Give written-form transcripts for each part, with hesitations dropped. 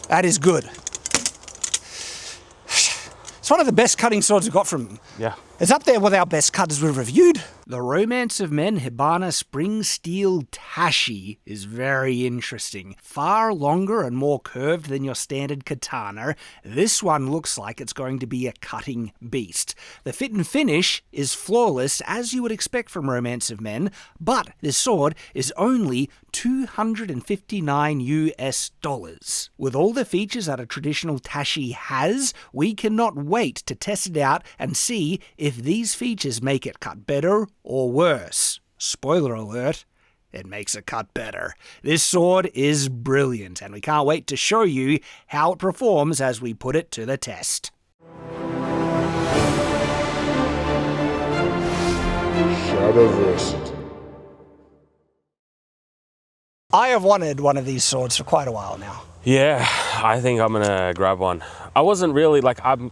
That is good. It's one of the best cutting swords we've got from them. Yeah. It's up there with our best cutters we've reviewed. The Romance of Men Hibana Spring Steel Tachi is very interesting. Far longer and more curved than your standard katana, this one looks like it's going to be a cutting beast. The fit and finish is flawless, as you would expect from Romance of Men, but this sword is only $259 US. With all the features that a traditional tachi has, we cannot wait to test it out and see if these features make it cut better or worse. Spoiler alert, it makes it cut better. This sword is brilliant, and we can't wait to show you how it performs as we put it to the test. Shadowverse. I have wanted one of these swords for quite a while now. Yeah, I think I'm gonna grab one. I wasn't really like, I'm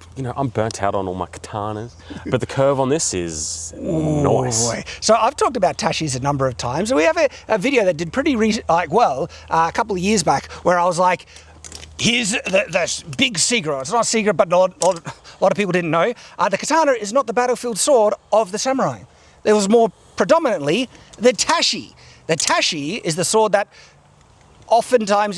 burnt out on all my katanas, but the curve on this is nice. Boy. So I've talked about tachis a number of times, and we have a video that did pretty well a couple of years back, where I was like, here's the big secret. It's not a secret, but a lot of people didn't know. The katana is not the battlefield sword of the samurai. There was more predominantly the tachi. The tachi is the sword that oftentimes,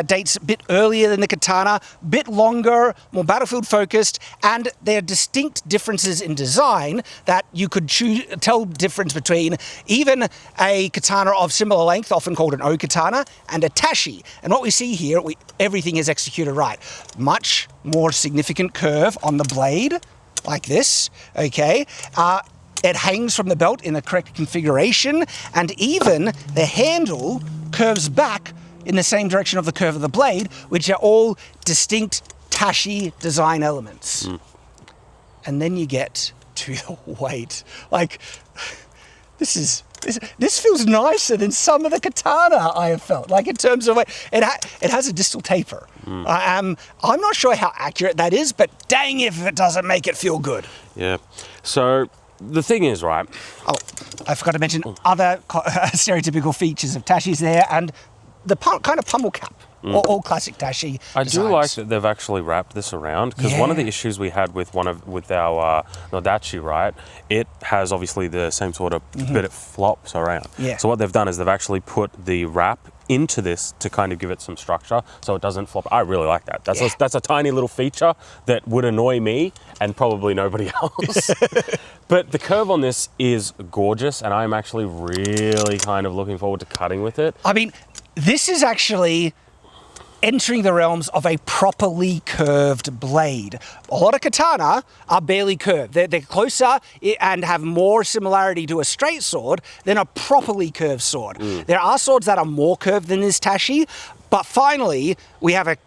dates a bit earlier than the katana, bit longer, more battlefield focused, and there are distinct differences in design that you could tell difference between even a katana of similar length, often called an O katana, and a tachi. And what we see here, everything is executed right. Much more significant curve on the blade, like this, okay? It hangs from the belt in the correct configuration, and even the handle curves back in the same direction of the curve of the blade, which are all distinct tachi design elements. And then you get to the weight. Like, this feels nicer than some of the katana I have felt. Like, in terms of weight, it has a distal taper. I'm not sure how accurate that is, but dang if it doesn't make it feel good. Yeah. So the thing is, right? Oh, I forgot to mention other stereotypical features of tachis there, and the kind of pummel cap, all classic tachi I designs. do like that they've actually wrapped this around, because one of the issues we had with our Nodachi, right, it has obviously the same sort of, but it flops around. Yeah. So what they've done is they've actually put the wrap into this to kind of give it some structure so it doesn't flop. I really like that. That's a tiny little feature that would annoy me and probably nobody else. But the curve on this is gorgeous, and I'm actually really kind of looking forward to cutting with it. I mean, this is actually entering the realms of a properly curved blade. A lot of katana are barely curved. They're closer and have more similarity to a straight sword than a properly curved sword. There are swords that are more curved than this tachi, but finally we have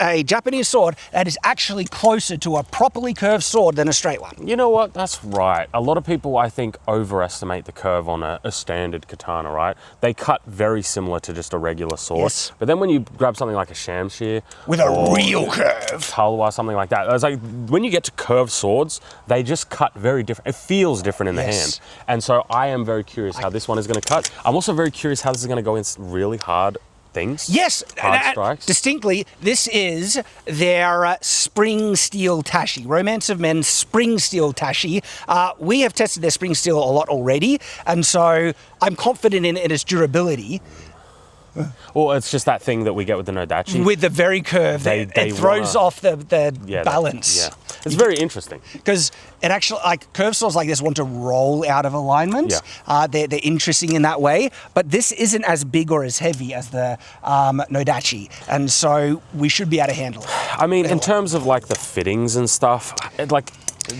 a Japanese sword that is actually closer to a properly curved sword than a straight one. You know what? That's right. A lot of people, I think, overestimate the curve on a standard katana, right? They cut very similar to just a regular sword. Yes. But then when you grab something like a shamshir With a real curve. Talwa, something like that, it's like when you get to curved swords, they just cut very different. It feels different in the hand. And so I am very curious how this one is going to cut. I'm also very curious how this is going to go in really hard things. Yes, hard strikes. Distinctly, this is their spring steel tachi, Romance of Men spring steel tachi. We have tested their spring steel a lot already, and so I'm confident in its durability. Well, it's just that thing that we get with the Nodachi. With the very curve, it throws off the balance. It's very interesting. Because it actually, like, curved swords like this want to roll out of alignment. They're interesting in that way, but this isn't as big or as heavy as the Nodachi, and so we should be able to handle it. I mean, in terms of like the fittings and stuff,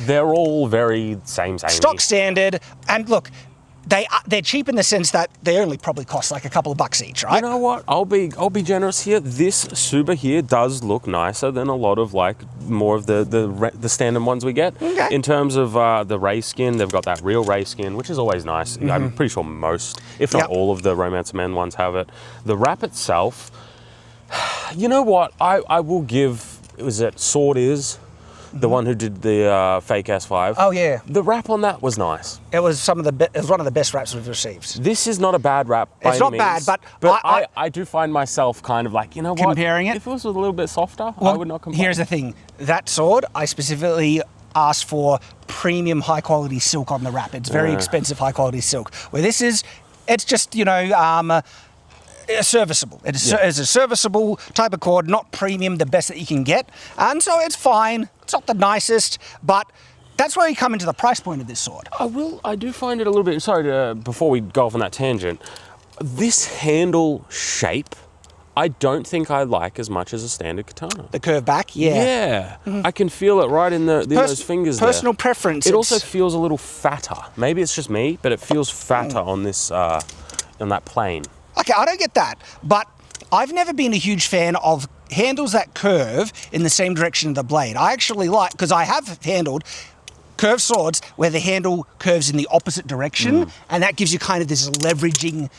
they're all very same. Stock standard, and look, they're cheap in the sense that they only probably cost like a couple of bucks each, right? You know what? I'll be generous here. This Suba here does look nicer than a lot of like more of the standard ones we get. Okay. In terms of the ray skin, they've got that real ray skin, which is always nice. I'm pretty sure most, if not all of the Romance of Men ones have it. The wrap itself, you know what? I will give. Was it Sword is the one who did the fake S5. Oh yeah, The wrap on that was nice. it was it was one of the best wraps we've received. This is not a bad wrap by It's any not bad, means, but I do find myself kind of like, you know what? Comparing it? If it was a little bit softer, I would not complain. Here's the thing: that sword, I specifically asked for premium, high quality silk on the wrap. It's very expensive, high quality silk. Where this is, it's just serviceable. It's a serviceable type of cord, not premium, the best that you can get, and so it's fine. It's not the nicest, but that's where you come into the price point of this sword. I do find it a little bit. Sorry, before we go off on that tangent, this handle shape, I don't think I like as much as a standard katana. The curve back, yeah. Yeah, I can feel it right in those fingers. Personal preference. It also feels a little fatter. Maybe it's just me, but it feels fatter on this on that plane. Okay, I don't get that, but I've never been a huge fan of handles that curve in the same direction of the blade. I actually like, because I have handled curved swords where the handle curves in the opposite direction, and that gives you kind of this leveraging,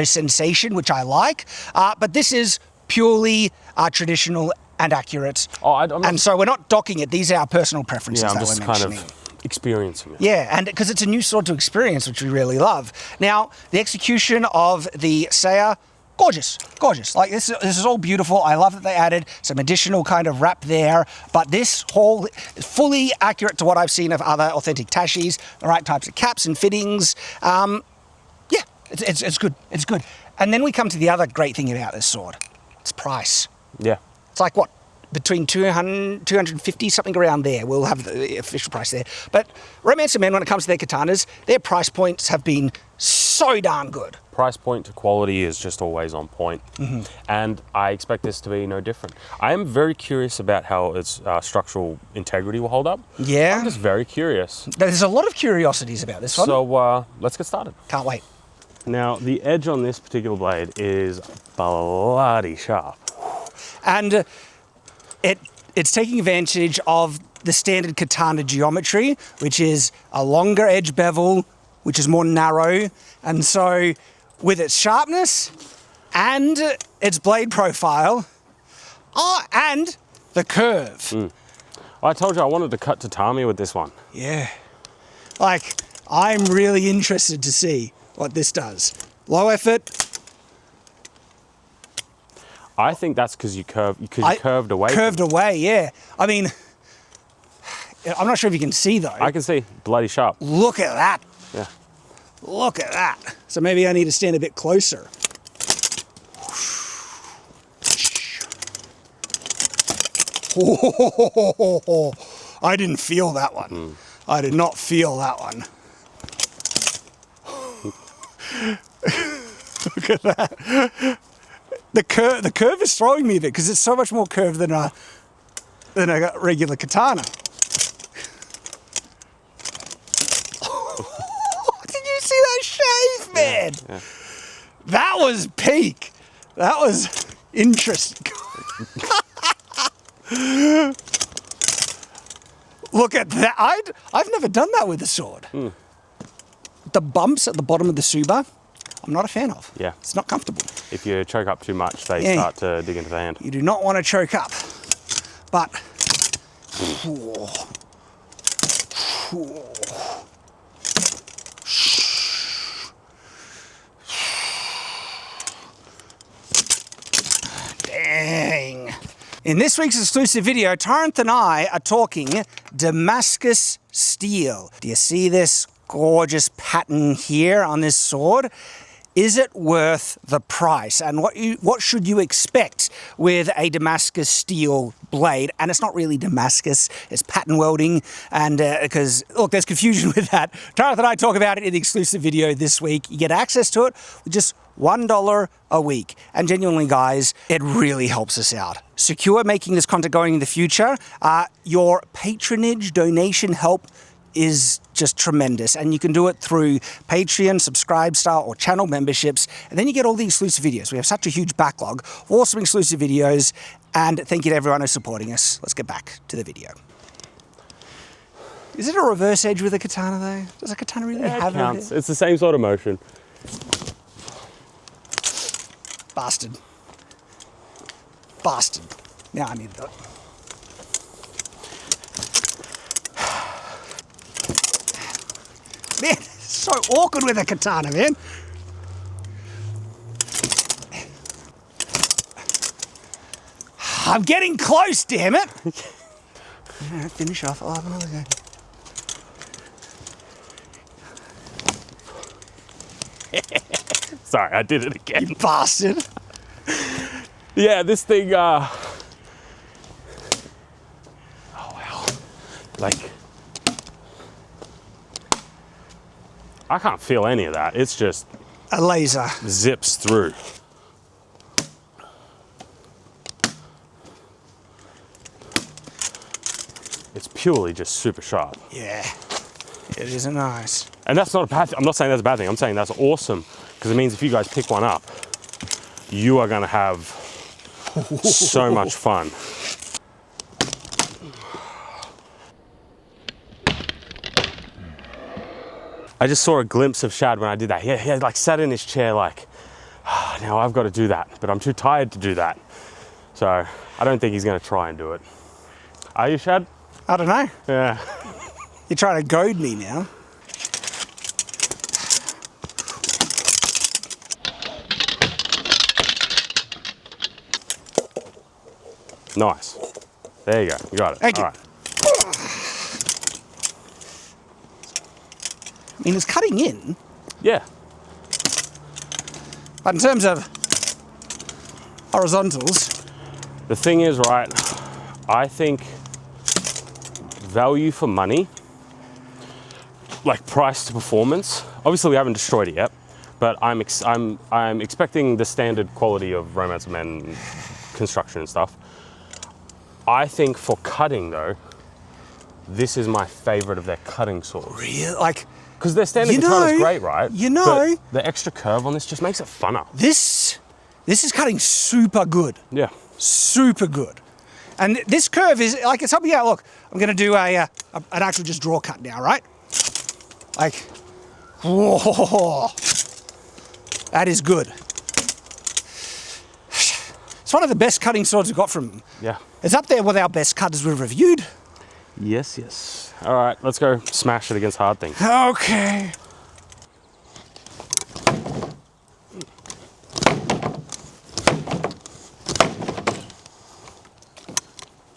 sensation, which I like. But this is purely traditional and accurate. And so we're not docking it. These are our personal preferences. Yeah, I'm that just we're kind mentioning. of experiencing it. Yeah, and because it's a new sword to experience, which we really love. Now, the execution of the Saya, gorgeous. Like this is all beautiful. I love that they added some additional kind of wrap there, but this whole is fully accurate to what I've seen of other authentic tachis, the right types of caps and fittings. Yeah, it's good. It's good. And then we come to the other great thing about this sword. It's price. Yeah. It's like what? Between 250, something around there. We'll have the official price there. But Romancer Men, when it comes to their katanas, their price points have been so darn good. Price point to quality is just always on point. And I expect this to be no different. I am very curious about how its structural integrity will hold up. Yeah. I'm just very curious. There's a lot of curiosities about this one. So let's get started. Can't wait. Now, the edge on this particular blade is bloody sharp. And it's taking advantage of the standard katana geometry, which is a longer edge bevel, which is more narrow. And so with its sharpness and its blade profile, and the curve. I told you I wanted to cut tatami with this one. Yeah. Like, I'm really interested to see what this does. Low effort. I think that's because you curved away. Curved away, yeah. I mean, I'm not sure if you can see though. I can see, bloody sharp. Look at that. Yeah. Look at that. So maybe I need to stand a bit closer. Oh, I didn't feel that one. I did not feel that one. Look at that. The curve is throwing me a bit because it's so much more curved than a regular katana. Did you see that shave, man? Yeah. That was peak. That was interesting. Look at that. I've never done that with a sword. The bumps at the bottom of the Suba, I'm not a fan of. Yeah. It's not comfortable. If you choke up too much, they start to dig into the hand. You do not want to choke up. But dang. In this week's exclusive video, Tyranth and I are talking Damascus steel. Do you see this gorgeous pattern here on this sword? Is it worth the price? And what should you expect with a Damascus steel blade? And it's not really Damascus, it's pattern welding. And because, look, there's confusion with that. Tyranth and I talk about it in the exclusive video this week. You get access to it with just $1 a week. And genuinely, guys, it really helps us out. Secure making this content going in the future. Your patronage, donation help is just tremendous, and you can do it through Patreon, Subscribe Star, or channel memberships, and then you get all the exclusive videos. We have such a huge backlog of awesome exclusive videos, and thank you to everyone who's supporting us. Let's get back to the video. Is it a reverse edge with a katana though? Does a katana really have it? Counts. It? It's the same sort of motion. Bastard. Bastard. Now I need that. So awkward with a katana, man. I'm getting close, damn it. Finish off. I'll have another go. Sorry, I did it again. You bastard. Yeah, this thing, oh wow. Like, I can't feel any of that. It's just A laser. zips through. It's purely just super sharp. Yeah, it isn't nice. And that's not a bad thing. I'm not saying that's a bad thing. I'm saying that's awesome because it means if you guys pick one up, you are going to have so much fun. I just saw a glimpse of Shad when I did that. He had like sat in his chair like, oh, now I've got to do that, but I'm too tired to do that. So I don't think he's going to try and do it. Are you, Shad? I don't know. Yeah. You're trying to goad me now. Nice. There you go. You got it. Thank you. All right. I mean, it's cutting in, Yeah. but in terms of horizontals, The thing is, right, I think value for money, like price to performance, obviously we haven't destroyed it yet, but I'm expecting the standard quality of Romance of Men construction and stuff. I think for cutting though, this is my favorite of their cutting swords. really, like, Because their standard You katana is know- great, right? you know- But the extra curve on this just makes it funner. this is cutting super good. Yeah. Super good. And this curve is, like, it's helping out. Look, I'm going to do an actual just draw cut now, right? Like, whoa. That is good. It's one of the best cutting swords we've got from them. Yeah. It's up there with our best cutters we've reviewed. Yes, yes. All right, let's go smash it against hard things. Okay.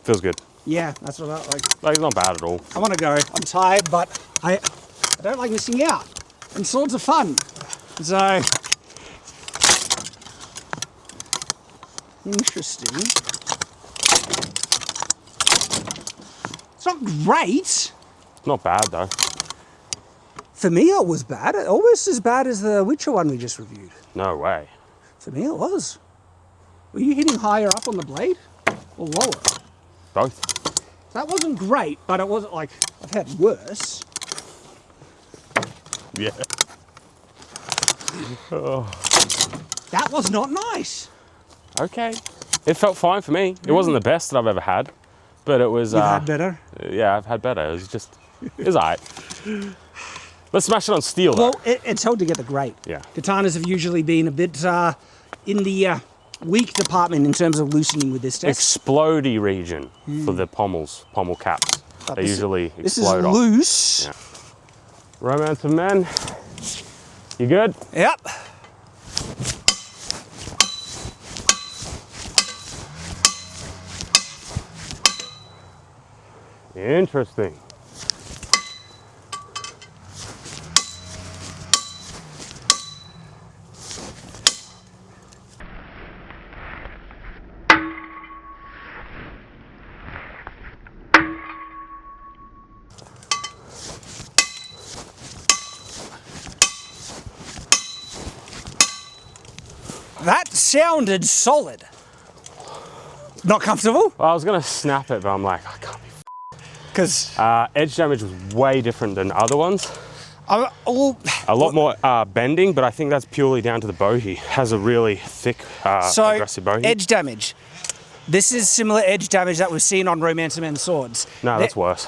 Feels good. Yeah, that's what I like. Like, it's not bad at all. I want to go. I'm tired, but I don't like missing out. And swords are fun. So, interesting. It's not great. Not bad though. For me, it was bad. Almost as bad as the Witcher one we just reviewed. No way. For me, it was. Were you hitting higher up on the blade or lower? Both. That wasn't great, but it wasn't like I've had worse. Yeah. That was not nice. Okay. It felt fine for me. It wasn't the best that I've ever had, but it was. You've had better. Yeah, I've had better. It was just. It was alright. Let's smash it on steel though. Well, it's held together great. Yeah. Katanas have usually been a bit in the weak department in terms of loosening with this test. Explodey region for the pommel caps. But They this- usually This is explode off. loose. Yeah. Romance of Men. You good? Yep. Interesting. That sounded solid. Not comfortable? Well, I was gonna snap it, but I'm like, I can't be. Because Edge damage was way different than other ones. I'm all. A lot more bending, but I think that's purely down to the bowie. Has a really thick, So, aggressive bowie. edge damage. This is similar edge damage that we've seen on Romancer Men swords. No, that's worse.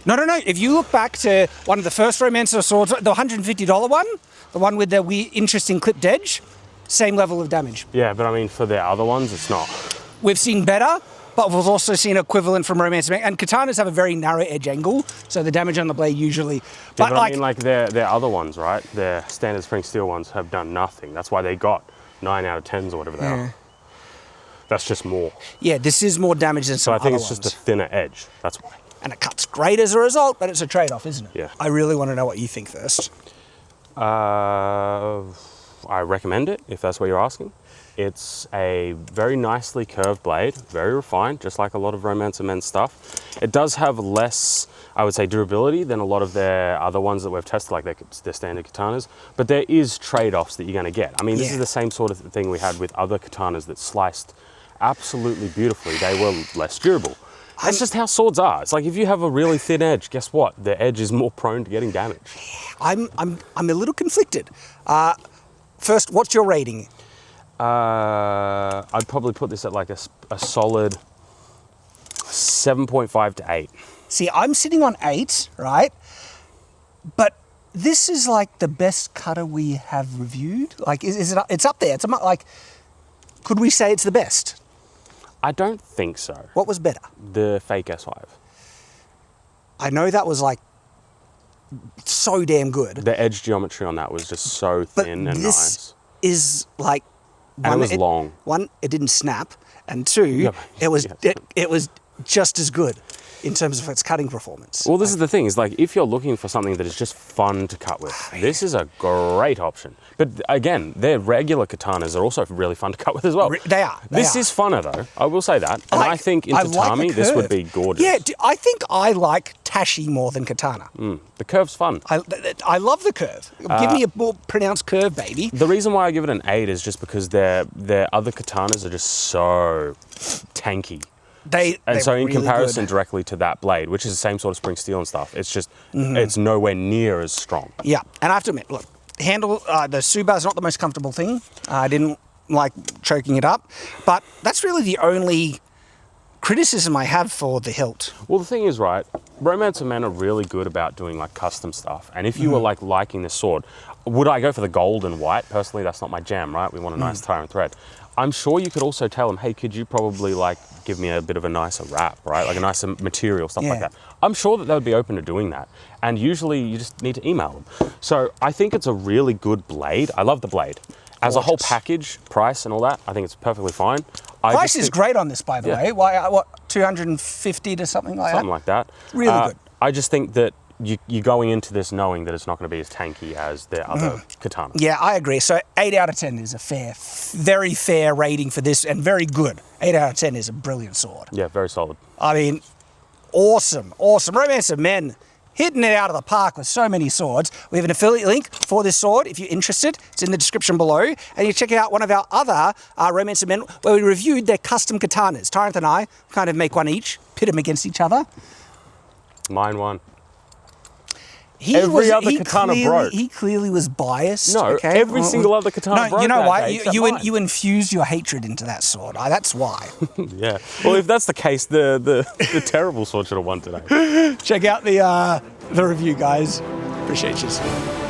No. If you look back to one of the first Romancer swords, the $150 one, the one with the interesting clipped edge, same level of damage. Yeah, but I mean, for the other ones, it's not. We've seen better. But we've also seen equivalent from Romance of Men, and katanas have a very narrow edge angle, so the damage on the blade usually. Yeah, But I like, mean, like their other ones, right? Their standard spring steel ones have done nothing. That's why they got 9 out of 10s or whatever they are. That's just more. yeah, this is more damage than So some I think other it's just ones. a thinner edge. That's why. And it cuts great as a result, but it's a trade-off, isn't it? Yeah. I really want to know what you think first. I recommend it if that's what you're asking. It's a very nicely curved blade, very refined, just like a lot of Romance of Men stuff. It does have less, I would say, durability than a lot of their other ones that we've tested, like their standard katanas. But there is trade-offs that you're going to get. I mean, this Yeah. is the same sort of thing we had with other katanas that sliced absolutely beautifully. They were less durable. That's just how swords are. It's like if you have a really thin edge, guess what? The edge is more prone to getting damaged. I'm a little conflicted. First, what's your rating? I'd probably put this at like a solid 7.5 to 8. See, I'm sitting on 8, right? But this is like the best cutter we have reviewed. Like, is it? It's up there. It's like, could we say it's the best? I don't think so. What was better? The fake S5. I know that was like so damn good. The edge geometry on that was just so But thin and this nice. is like And it was long. One, it didn't snap, and two, Yeah, it was yeah. it was just as good in terms of its cutting performance. Well, this is the thing, is like if you're looking for something that is just fun to cut with, this is a great option. But again, their regular katanas are also really fun to cut with as well. They are. This is funner though, I will say that. And I think in I like the tatami, this would curve. be gorgeous. Yeah, I think I like tachi more than katana. The curve's fun. I love the curve. Give me a more pronounced curve, baby. The reason why I give it an 8 is just because their other katanas are just so tanky. They So were in really comparison good. directly to that blade, which is the same sort of spring steel and stuff, it's just, Mm-hmm. it's nowhere near as strong. Yeah, and I have to admit, look, handle the Suba is not the most comfortable thing. I didn't like choking it up, but that's really the only criticism I have for the hilt. Well, the thing is, right, Romance of Men are really good about doing like custom stuff. And if you were like liking this sword, would I go for the gold and white? Personally, that's not my jam, right? We want a nice Tyranth thread. I'm sure you could also tell them, hey, could you probably like give me a bit of a nicer wrap, right? Like a nicer material, stuff like Yeah. that. I'm sure that they would be open to doing that. And usually you just need to email them. So I think it's a really good blade. I love the blade. As a whole Gorgeous. package, price and all that, I think it's perfectly fine. I Price just is think- great on this, by the Yeah. way. Why? What? 250 to something like Something that. like that. Really good. I just think that you're going into this knowing that it's not going to be as tanky as their other katana. Yeah, I agree. So 8 out of 10 is a very fair rating for this, and very good. 8 out of 10 is a brilliant sword. Yeah, very solid. I mean, awesome. Romance of Men, hitting it out of the park with so many swords. We have an affiliate link for this sword. If you're interested, it's in the description below. And you check out one of our other Romance of Men where we reviewed their custom katanas. Tyranth and I kind of make one each, pit them against each other. Mine won. He Every other katana broke. He clearly was biased. No, okay? every single other katana broke you know that why? day, except You mine. infused your hatred into that sword. That's why. Yeah. Well, if that's the case, the terrible sword should have won today. Check out the review, guys. Appreciate you.